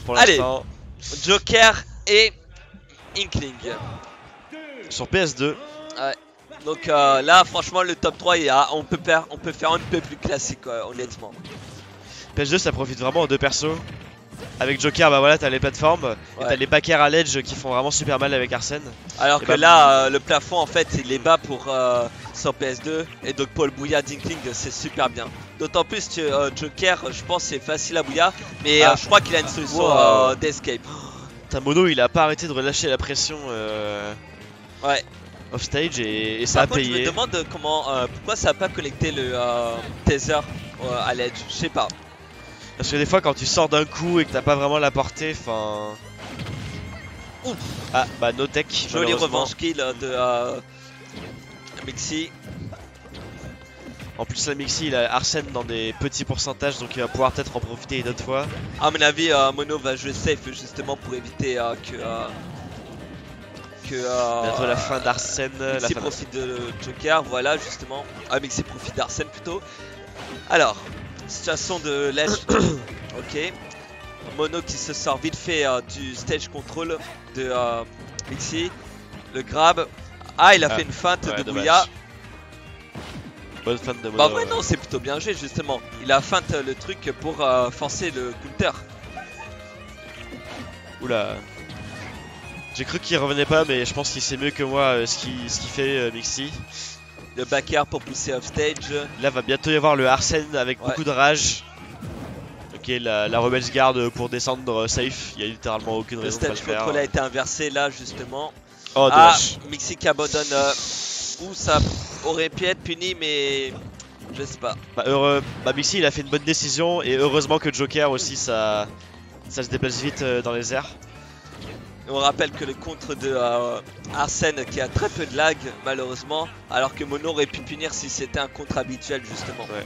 pour Allez. l'instant. Joker et Inkling. Sur PS2. Ouais. Donc là, franchement, le top 3, on peut faire un peu plus classique, quoi, honnêtement. PS2, ça profite vraiment aux deux persos. Avec Joker, bah voilà, t'as les plateformes. Et t'as les backers à l'edge qui font vraiment super mal avec Arsène. Alors que là, le plafond, en fait, il est bas pour sur PS2. Et donc, pour le bouilla d'Inkling, c'est super bien. D'autant plus que Joker, je pense, c'est facile à bouilla. Mais je crois qu'il a une solution d'escape. Mono, il a pas arrêté de relâcher la pression off stage et ça a payé. Je me demande pourquoi ça a pas connecté le taser à l'edge. Je sais pas. Parce que des fois, quand tu sors d'un coup et que t'as pas vraiment la portée, enfin. Ah, bah no tech. Joli revanche kill de Mixi. En plus, la Mixi, il a Arsène dans des petits pourcentages, donc il va pouvoir peut-être en profiter une autre fois. À mon avis, Mono va jouer safe justement pour éviter bientôt la fin d'Arsène. Mixi profite de Joker, voilà justement. Ah, Mixi profite d'Arsène plutôt. Alors, situation de l'edge. Ok. Mono qui se sort vite fait du stage control de Mixi. Le grab. Ah, il a fait une feinte de bouilla. Bonne feinte de Mono. Bah ouais, non, c'est plutôt bien joué justement. Il a feinte le truc pour forcer le counter. Oula. J'ai cru qu'il revenait pas, mais je pense qu'il sait mieux que moi ce qu'il fait Mixi. Le back air pour pousser off stage. Là va bientôt y avoir le Arsène avec beaucoup de rage. Ok, la Rebels Guard pour descendre safe. Il y a littéralement aucune raison de pas le faire. Le stage control a été inversé là justement. Oh dommage. Mixi qui abandonne. Où ça aurait pu être puni, mais je sais pas. Bah Mixi il a fait une bonne décision et heureusement que Joker aussi ça se déplace vite dans les airs. On rappelle que le contre de Arsène qui a très peu de lag malheureusement, alors que Mono aurait pu punir si c'était un contre habituel justement. Ouais.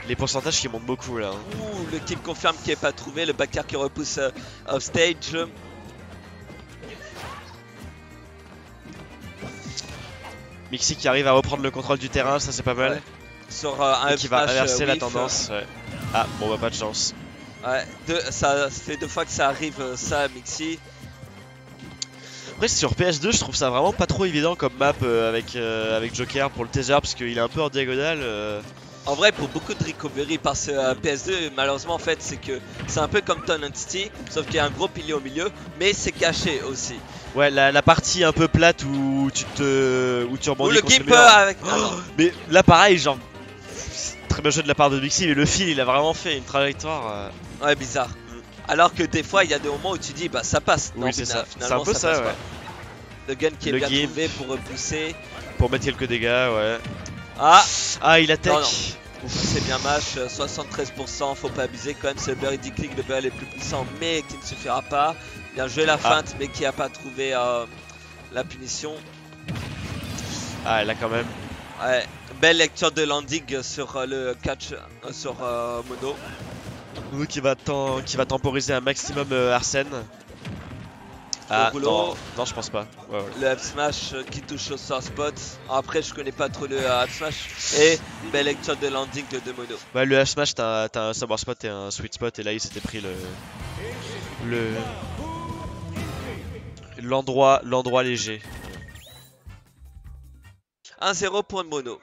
Les pourcentages qui montent beaucoup là. Ouh, le kill confirme qui est pas trouvé, le backer qui repousse off stage. Mixi qui arrive à reprendre le contrôle du terrain, ça c'est pas mal. Ouais. Sur un qui va inverser la tendance. Ouais. Ah bon bah pas de chance. Ouais, ça fait 2 fois que ça arrive ça Mixi. Après sur PS2 je trouve ça vraiment pas trop évident comme map avec Joker pour le taser parce qu'il est un peu en diagonale. En vrai pour beaucoup de recovery par ce PS2 malheureusement en fait c'est que c'est un peu comme Ton Entity sauf qu'il y a un gros pilier au milieu mais c'est caché aussi. Ouais la partie un peu plate où tu rebondis. Ou le gimper avec... Mais là pareil genre très bien joué de la part de Mixi mais le fil il a vraiment fait une trajectoire Ouais bizarre. Alors que des fois il y a des moments où tu dis bah ça passe. Oui c'est ça, c'est un peu ça ouais. Le gun qui est bien trouvé pour repousser. Pour mettre quelques dégâts ouais. Ah il attaque. C'est bien match, 73%, faut pas abuser quand même, c'est le Berry Click, le BL est plus puissant mais qui ne suffira pas. Bien joué la feinte mais qui a pas trouvé la punition. Ah là quand même. Ouais, belle lecture de landing sur le catch sur Mono. Mono qui va temporiser un maximum Arsène. Non, je pense pas. Ouais. Le up smash qui touche au soft spot. Après, je connais pas trop le up smash. Et belle lecture de landing de Mono. Ouais, le up smash, t'as un sabre spot et un sweet spot. Et là, il s'était pris l'endroit léger. 1-0 pour Mono.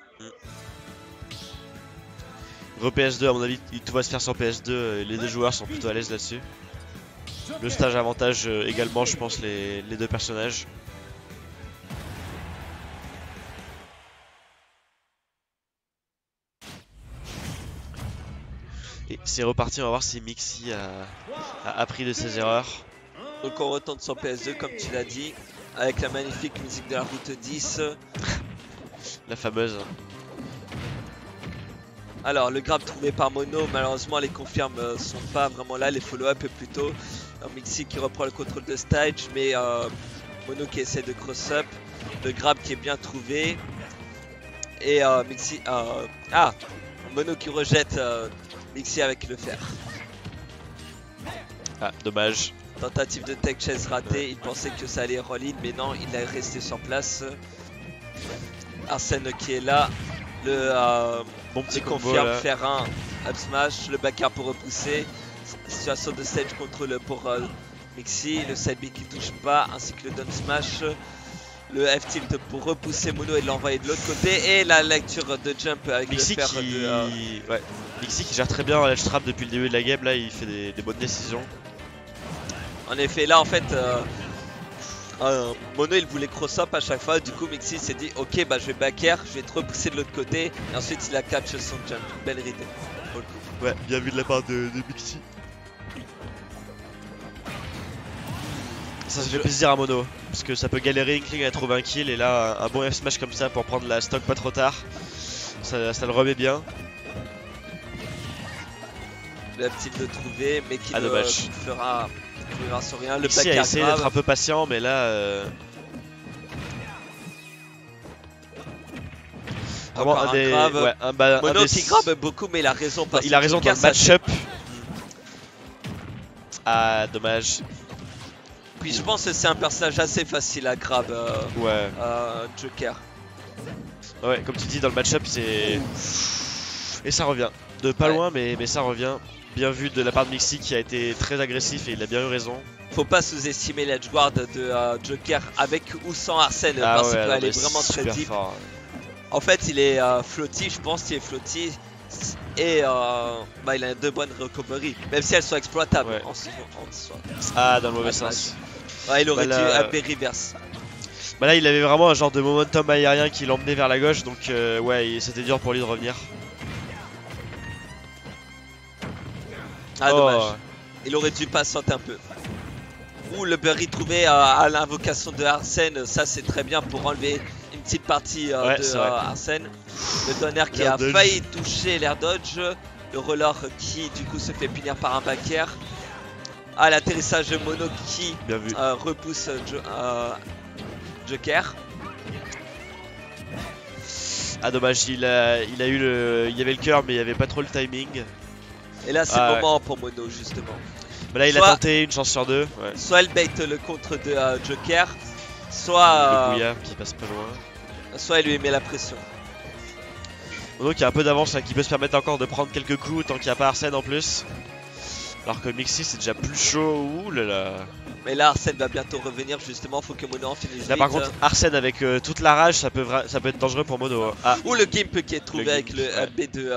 PS2, à mon avis, tout va se faire sur PS2. Les deux joueurs sont plutôt à l'aise là-dessus. Le stage avantage également, je pense, les deux personnages. Et c'est reparti, on va voir si Mixi a appris de ses erreurs. Donc on retourne sur PS2 comme tu l'as dit, avec la magnifique musique de la route 10. La fameuse. Alors le grab trouvé par Mono, malheureusement les confirmes sont pas vraiment là, les follow-up plutôt. Mixi qui reprend le contrôle de stage, mais Mono qui essaie de cross-up. Le grab qui est bien trouvé. Et Mixi... Mono qui rejette Mixi avec le fer. Ah, dommage. Tentative de tech chase ratée, il pensait que ça allait roll-in, mais non, il est resté sur place. Arsène qui est là. Le bon petit confirme combo, faire un up smash, le backer pour repousser. situation de stage contrôle pour Mixi. Le side B qui touche pas, ainsi que le down smash. Le F-tilt pour repousser Mono et l'envoyer de l'autre côté. Et la lecture de jump avec Mixi le fer ouais. Mixi qui gère très bien l'edge trap depuis le début de la game. Là, il fait des bonnes décisions. En effet, là en fait, Mono il voulait cross-up à chaque fois. Du coup, Mixi s'est dit ok, bah je vais back air, je vais te repousser de l'autre côté. Et ensuite, il a catch son jump. Belle read pour le coup. Ouais, bien vu de la part de Mixi. Ça fait plaisir à Mono, parce que ça peut galérer Inkling à trouver un kill, et là un bon F-smash comme ça pour prendre la stock pas trop tard, ça le remet bien. Le petit de trouver, mais qui ne fera sur rien. Le Mixi a essayé d'être un peu patient, mais là... Vraiment un des... grave. Ouais, Mono qui grave beaucoup, mais il a raison. Parce il a raison dans le match-up. Ah, dommage. Puis je pense que c'est un personnage assez facile à grab, Joker. Ouais, comme tu dis, dans le match-up, c'est... Et ça revient. De pas loin, mais ça revient. Bien vu de la part de Mixi qui a été très agressif et il a bien eu raison. Faut pas sous-estimer l'edge guard de Joker avec ou sans Arsène, parce qu'elle est vraiment très deep. Fort. En fait, il est floaty, je pense qu'il est floaty. Et il a de bonnes recoveries, même si elles sont exploitables en soi. Ah, dans le mauvais sens. Ouais, il aurait dû AP reverse. Bah là, il avait vraiment un genre de momentum aérien qui l'emmenait vers la gauche, donc ouais, c'était dur pour lui de revenir. Ah, dommage. Il aurait dû patienter un peu. Ou le Burry trouvé à l'invocation de Arsène, ça c'est très bien pour enlever une petite partie de Arsène. Le donner qui a failli toucher l'air dodge. Le roller qui du coup se fait punir par un back air. Ah, l'atterrissage de Mono qui repousse Joker. Ah, dommage, il y avait le cœur, mais il n'y avait pas trop le timing. Et là, c'est le moment pour Mono, justement. Bah là, il a tenté une chance sur deux. Soit elle bait le contre de Joker, soit. Le Kouya qui passe pas loin. Soit elle lui met la pression. Mono qui a un peu d'avance, qui peut se permettre encore de prendre quelques coups tant qu'il n'y a pas Arsène en plus. Alors que Mixi c'est déjà plus chaud. Ouh là là. Mais là, Arsène va bientôt revenir, justement. Faut que Mono en finisse. Là, par contre, Arsène avec toute la rage, ça peut être dangereux pour Mono. Ah. Ou le gimp qui est trouvé avec le AB de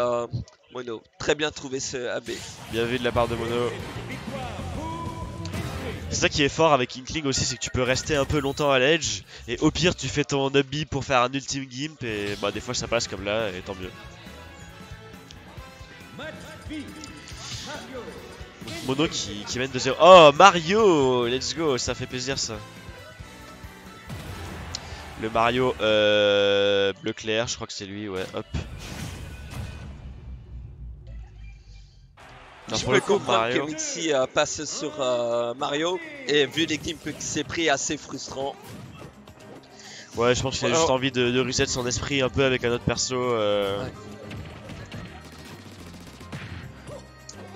Mono. Très bien trouvé ce AB. Bien vu de la part de Mono. C'est ça qui est fort avec Inkling aussi, c'est que tu peux rester un peu longtemps à l'edge. Et au pire, tu fais ton up B pour faire un ultime gimp. Et bah, des fois, ça passe comme là, et tant mieux. Mono qui mène 2-0. Oh, Mario! Let's go, ça fait plaisir ça. Le Mario bleu clair, je crois que c'est lui, ouais, hop. Je peux comprendre que Mixi passe sur Mario, et vu les gimps qu'il s'est pris, assez frustrant. Ouais, je pense qu'il a juste envie de reset son esprit un peu avec un autre perso.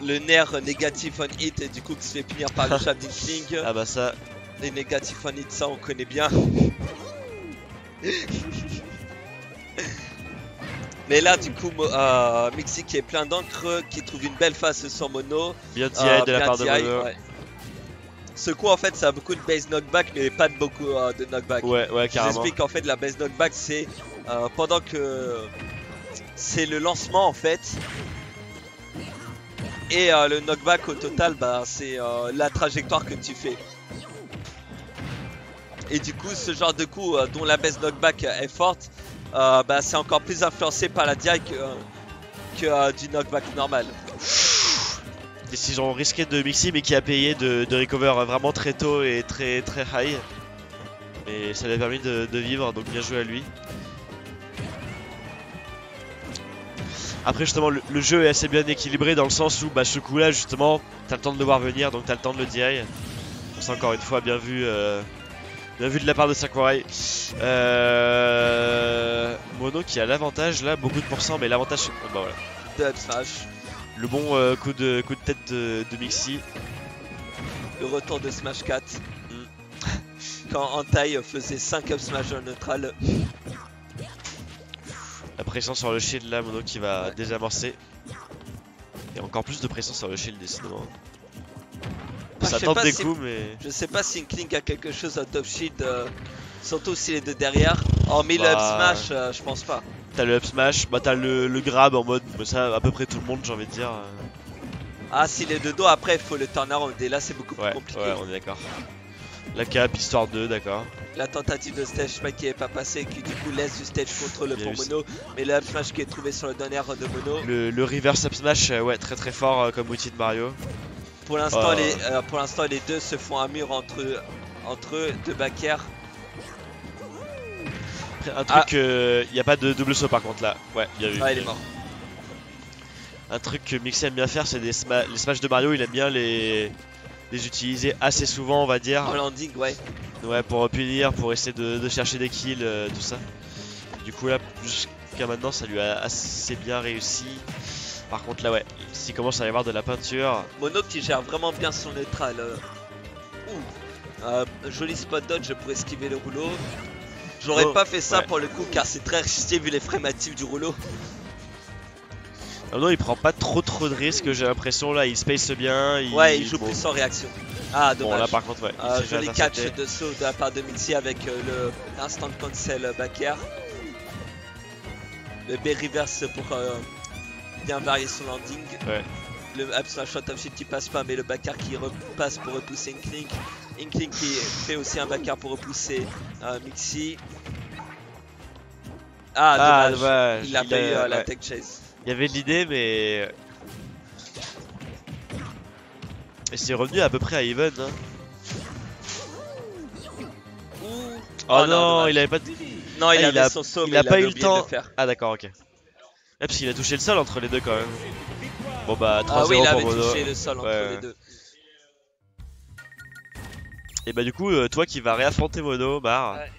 Le nerf négatif on hit et du coup qui se fait punir par le Sharp d'Inkling. Ah bah ça. Les négatifs on hit, ça on connaît bien. Mais là du coup Mixi qui est plein d'encre, qui trouve une belle face sur Mono. Bien DI de la part de Mono. Ouais. Ce coup en fait ça a beaucoup de base knockback mais pas beaucoup de knockback. Ouais carrément. J'explique en fait la base knockback c'est pendant que c'est le lancement en fait. Et le knockback au total, bah, c'est la trajectoire que tu fais. Et du coup, ce genre de coup dont la base knockback est forte, bah, c'est encore plus influencé par la DI que du knockback normal. Décision risquée de Mixi, mais qui a payé de recover vraiment très tôt et très high. Mais ça lui a permis de vivre, donc bien joué à lui. Après justement le jeu est assez bien équilibré dans le sens où bah, ce coup là justement t'as le temps de le voir venir, donc t'as le temps de le DI. C'est encore une fois bien vu de la part de Sakurai. Mono qui a l'avantage là, beaucoup de pourcents, mais l'avantage c'est bah, voilà. Le bon coup de tête de Mixi. Le retour de Smash 4. Quand Antai faisait 5 up smash neutral. La pression sur le shield là, Mono qui va désamorcer. Il y a encore plus de pression sur le shield décidément. Bah, Ça je sais tente pas des si- coups mais... Je sais pas si Inkling a quelque chose à top shield, surtout s'il est de derrière. Hormis le up Bah, smash, je pense pas. T'as le up smash, bah t'as le grab en mode, bah, ça à peu près tout le monde j'ai envie de dire. Ah, s'il est de dos, après il faut le turnaround et là c'est beaucoup plus Ouais, compliqué. ouais, on est d'accord. La cap, histoire 2, d'accord. La tentative de stage smash qui est pas passée, qui du coup laisse du stage control Bien pour vu. Mono, mais le up smash qui est trouvé sur le dernier de Mono. Le reverse up smash, ouais, très très fort comme outil de Mario. Pour l'instant, les deux se font un mur entre eux, deux back air. Après, un truc, y a pas de double saut par contre là. Ouais, bien vu. Ah, il est mort. Un truc que Mixi aime bien faire, c'est les smash de Mario, il aime bien les utiliser assez souvent, on va dire. En landing, ouais. Ouais, pour punir, pour essayer de chercher des kills, tout ça. Du coup là, jusqu'à maintenant, ça lui a assez bien réussi. Par contre là, ouais, s'il commence à y avoir de la peinture... Mono qui gère vraiment bien son neutral. Joli spot dodge pour esquiver le rouleau. J'aurais Oh, pas fait ça ouais. pour le coup car c'est très risqué vu les frames actifs du rouleau. Non, il prend pas trop de risques, j'ai l'impression là, il space bien. Ouais, il joue bon. plus en réaction. Ah, Bon, dommage. là par contre, ouais. il s'est fait Joli catch intercepter. de saut de la part de Mixi avec le instant cancel back air. Le B reverse pour bien varier son landing. Ouais. Le up smash shot of shield qui passe pas, mais le back air qui repasse pour repousser Inkling. Inkling qui fait aussi un back air pour repousser Mixi. Ah, dommage. Il a pas eu la ouais. tech chase. Il y avait de l'idée, mais. Et c'est revenu à peu près à even. Hein. Ouh. Oh, Oh non, non, dommage. il avait pas. Non, il Ah, avait son saut, il mais a il pas avait eu le oublié de temps. le faire. Ah, d'accord, ok. Ouais, parce qu'il a touché le sol entre les deux quand même. Bon, bah 3-0 Ah oui, il pour avait Mono. touché le sol entre Ouais. les deux. Et bah, du coup, toi qui vas réaffronter Mono, Bar. Ouais.